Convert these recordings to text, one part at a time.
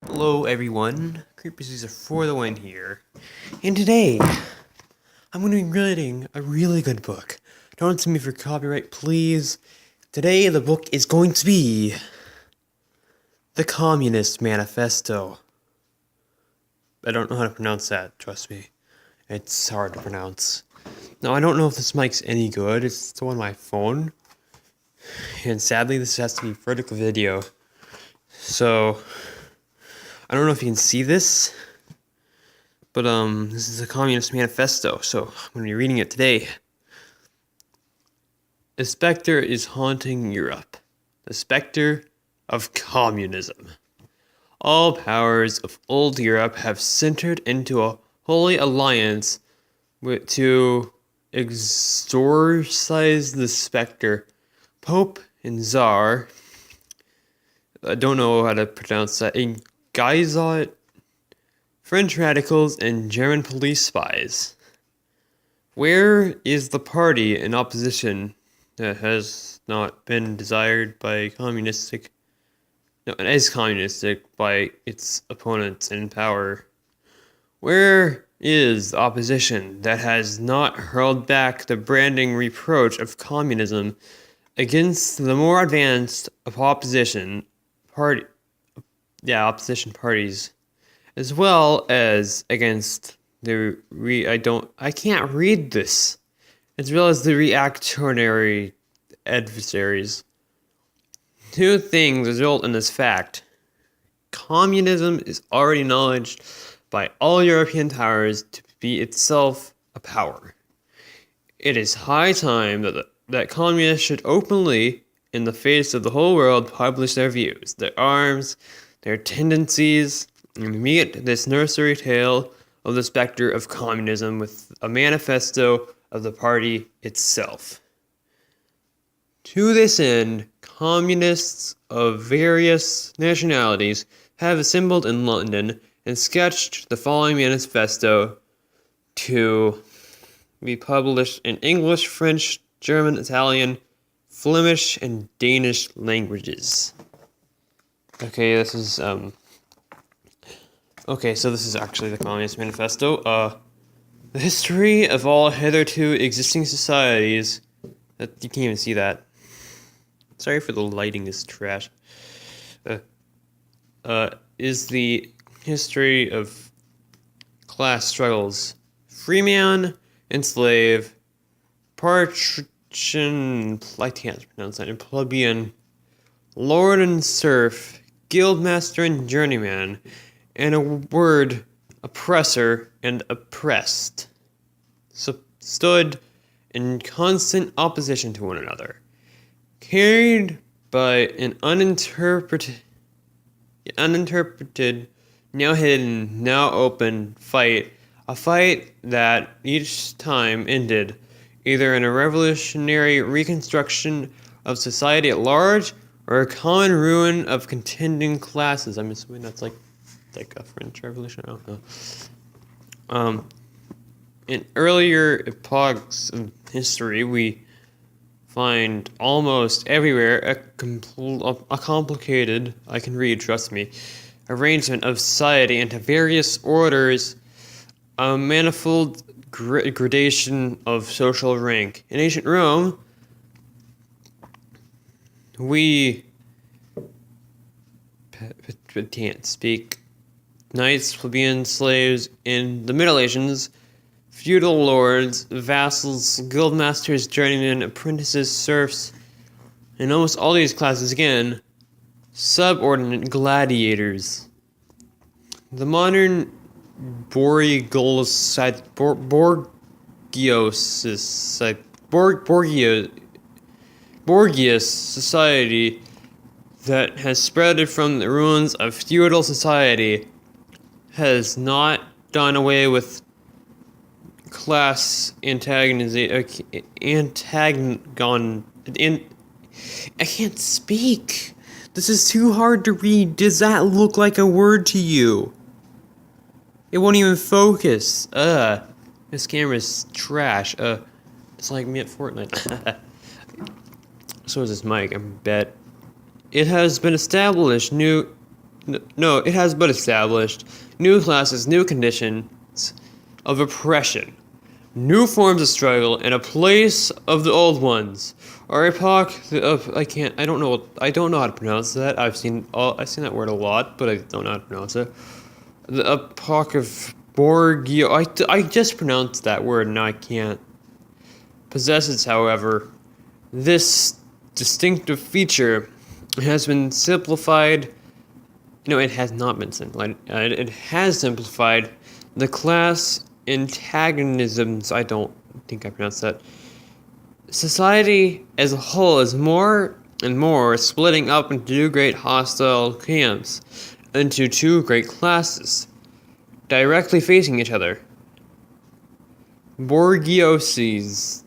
Hello everyone, CreeperCaeserftw here, and today I'm going to be reading a really good book. Don't sue me for copyright, please. Today the book is going to be The Communist Manifesto. I don't know how to pronounce that, trust me. It's hard to pronounce. Now I don't know if this mic's any good, it's still on my phone, and sadly this has to be vertical video. So I don't know if you can see this, but this is a Communist Manifesto, so I'm going to be reading it today. The specter is haunting Europe. The specter of communism. All powers of old Europe have centered into a holy alliance to exorcise the specter. Pope and Tsar, I don't know how to pronounce that, Geisot, French radicals, and German police spies. Where is the party in opposition that has not been desired by communistic, no, it is communistic by its opponents in power? Where is the opposition that has not hurled back the branding reproach of communism against the more advanced opposition parties, as well as against the I can't read this, as well as the reactionary adversaries? Two things result in this fact. Communism is already acknowledged by all European powers to be itself a power. It is high time that communists should openly, in the face of the whole world, publish their views, their arms, their tendencies, and meet this nursery tale of the specter of communism with a manifesto of the party itself. To this end, communists of various nationalities have assembled in London and sketched the following manifesto to be published in English, French, German, Italian, Flemish, and Danish languages. Okay, this is so this is actually the Communist Manifesto. The history of all hitherto existing societies. You can't even see that. Sorry for the lighting is trash. Is the history of class struggles. Freeman and slave, patrician, I can't pronounce that, and plebeian, lord and serf, guildmaster and journeyman, and a word, oppressor and oppressed, stood in constant opposition to one another, carried by an uninterpreted, now hidden, now open fight, a fight that each time ended either in a revolutionary reconstruction of society at large or a common ruin of contending classes. I'm assuming that's like a French Revolution. I don't know. In earlier epochs of history, we find almost everywhere a complicated, I can read, trust me, arrangement of society into various orders, a manifold gradation of social rank. In ancient Rome, we can't speak. Knights, plebeians, slaves. In the Middle Ages, feudal lords, vassals, guildmasters, journeymen, apprentices, serfs, and almost all these classes again, subordinate gladiators. The modern Borgios society that has spread from the ruins of feudal society has not done away with class I can't speak. This is too hard to read. Does that look like a word to you? It won't even focus. This camera's trash. It's like me at Fortnite. So is this mic, I bet. It has been established new No, it has but established new classes, new conditions of oppression, new forms of struggle, and a place of the old ones. Our epoch of I don't know how to pronounce that. I've seen that word a lot, but I don't know how to pronounce it. The epoch of Borgio. I just pronounced that word and I can't. Possesses, however, this distinctive feature has been simplified. No, it has not been simplified. It has simplified the class antagonisms. I don't think I pronounced that. Society as a whole is more and more splitting up into two great hostile camps, into two great classes, directly facing each other. Borgioses,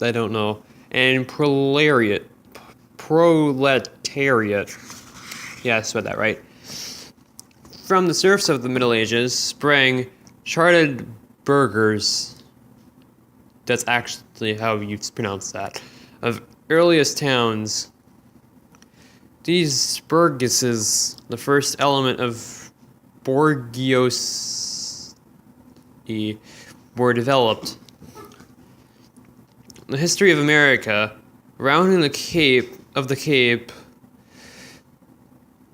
I don't know, and proletariat. Yeah, I said that right. From the serfs of the Middle Ages sprang charted burghers. That's actually how you pronounce that. Of earliest towns. These burgesses, the first element of Borgiosity, were developed. The history of America, rounding the Cape,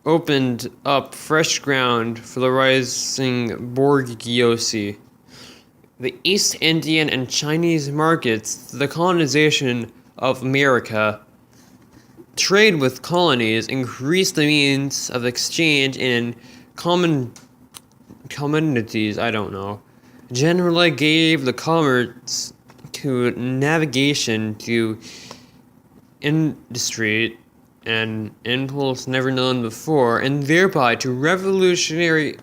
opened up fresh ground for the rising bourgeoisie. The East Indian and Chinese markets, the colonization of America, trade with colonies increased the means of exchange in commodities, generally gave the commerce to navigation to industry an impulse never known before, and thereby to revolutionary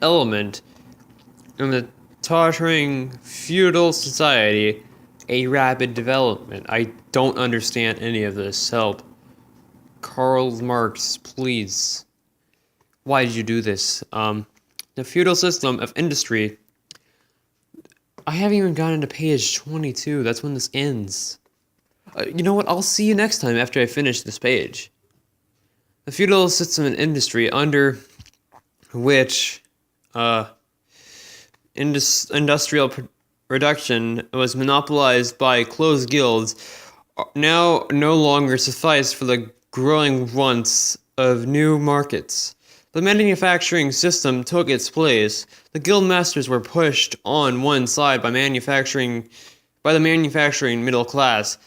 element in the tottering feudal society, a rapid development. I don't understand any of this. Help. Karl Marx, please. Why did you do this? The feudal system of industry. I haven't even gotten to page 22. That's when this ends. You know what? I'll see you next time after I finish this page. The feudal system of industry under which industrial production was monopolized by closed guilds now no longer suffice for the growing wants of new markets. The manufacturing system took its place. The guild masters were pushed on one side by the manufacturing middle class.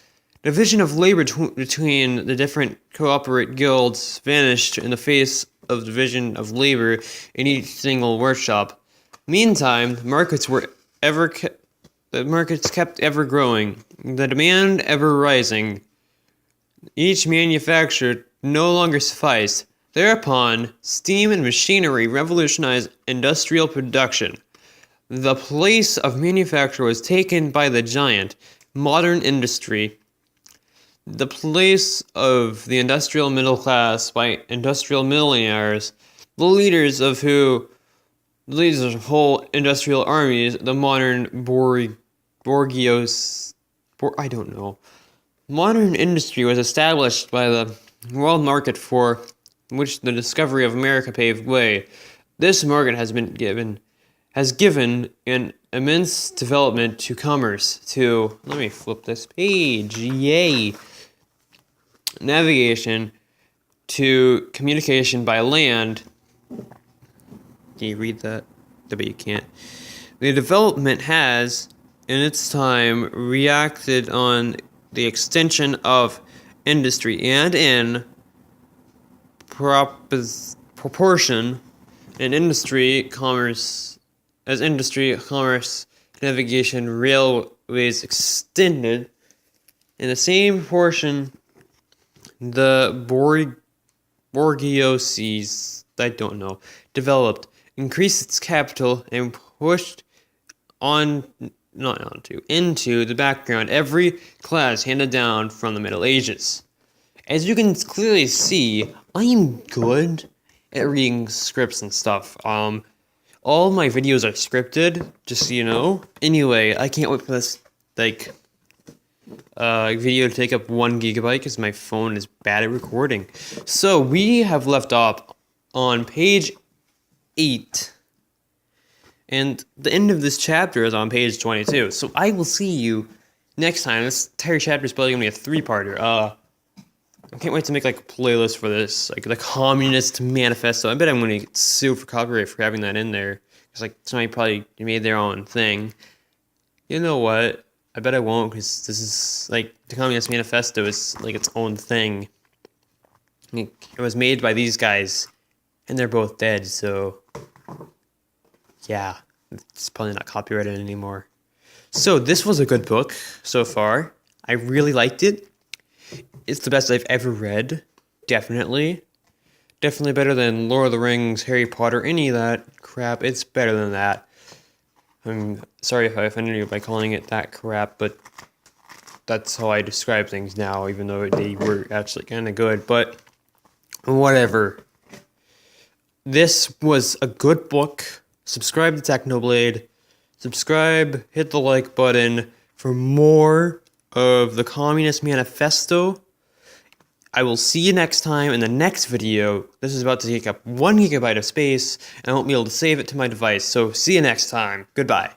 Division of labor between the different cooperate guilds vanished in the face of division of labor in each single workshop. Meantime, the markets kept ever growing, the demand ever rising. Each manufacturer no longer sufficed. Thereupon, steam and machinery revolutionized industrial production. The place of manufacture was taken by the giant, modern industry. The place of the industrial middle class by industrial millionaires, the leaders of whole industrial armies, the modern Modern industry was established by the world market for which the discovery of America paved way. This market has given an immense development to commerce, let me flip this page, yay, navigation, to communication by land. Can you read that? But you can't. The development has, in its time, reacted on the extension of industry, and in proportion in industry, commerce, navigation, railways extended, in the same proportion, the bourgeoisies, developed, increased its capital, and pushed into the background every class handed down from the Middle Ages. As you can clearly see, I am good at reading scripts and stuff. All my videos are scripted, just so you know. Anyway, I can't wait for this, video to take up 1 gigabyte because my phone is bad at recording. So we have left off on page 8. And the end of this chapter is on page 22. So I will see you next time. This entire chapter is probably going to be a 3-parter. I can't wait to make like a playlist for this, like the Communist Manifesto. I bet I'm going to get sued for copyright for having that in there. Because like somebody probably made their own thing. You know what? I bet I won't, because this is like the Communist Manifesto is like its own thing. It was made by these guys, and they're both dead, so yeah, it's probably not copyrighted anymore. So this was a good book so far. I really liked it. It's the best I've ever read, definitely. Definitely better than Lord of the Rings, Harry Potter, any of that crap. It's better than that. I'm sorry if I offended you by calling it that crap, but that's how I describe things now, even though they were actually kind of good. But whatever. This was a good book. Subscribe to Technoblade. Subscribe, hit the like button for more of the Communist Manifesto. I will see you next time in the next video. This is about to take up 1 gigabyte of space, and I won't be able to save it to my device, so see you next time. Goodbye.